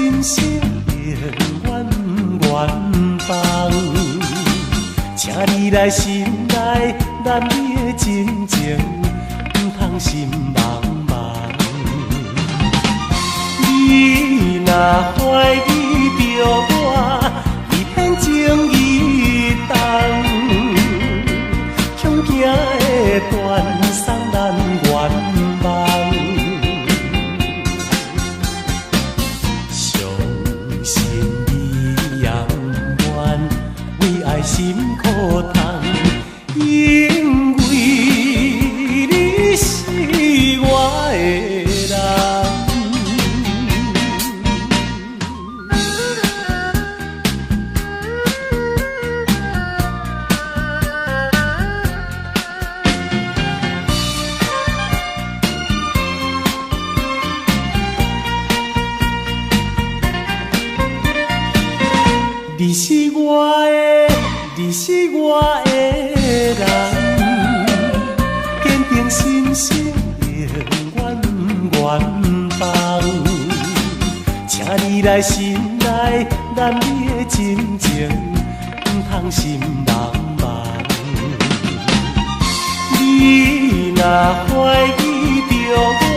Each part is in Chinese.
心声永远远放，请你来心内，咱你的真情，不通心茫茫。你若怀疑着我，一片情意重，恐惊会断送咱愿望。相信你永远为爱心苦痛，因为你是我的人。你是我的，你是我的人，坚定心声永远远放，请你来心内，咱你的真情，不通心茫茫。你若怀疑着我，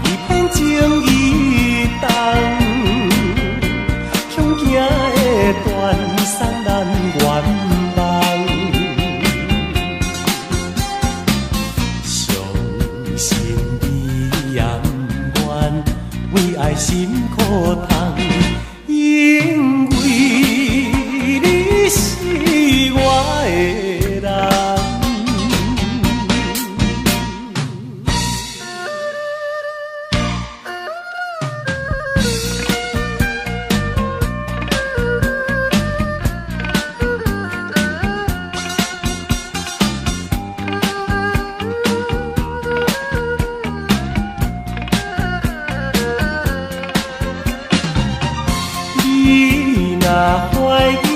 一片情意重，恐惊会断送咱愿望。相信你永远为爱心苦痛，因为你是我的人。你若怀疑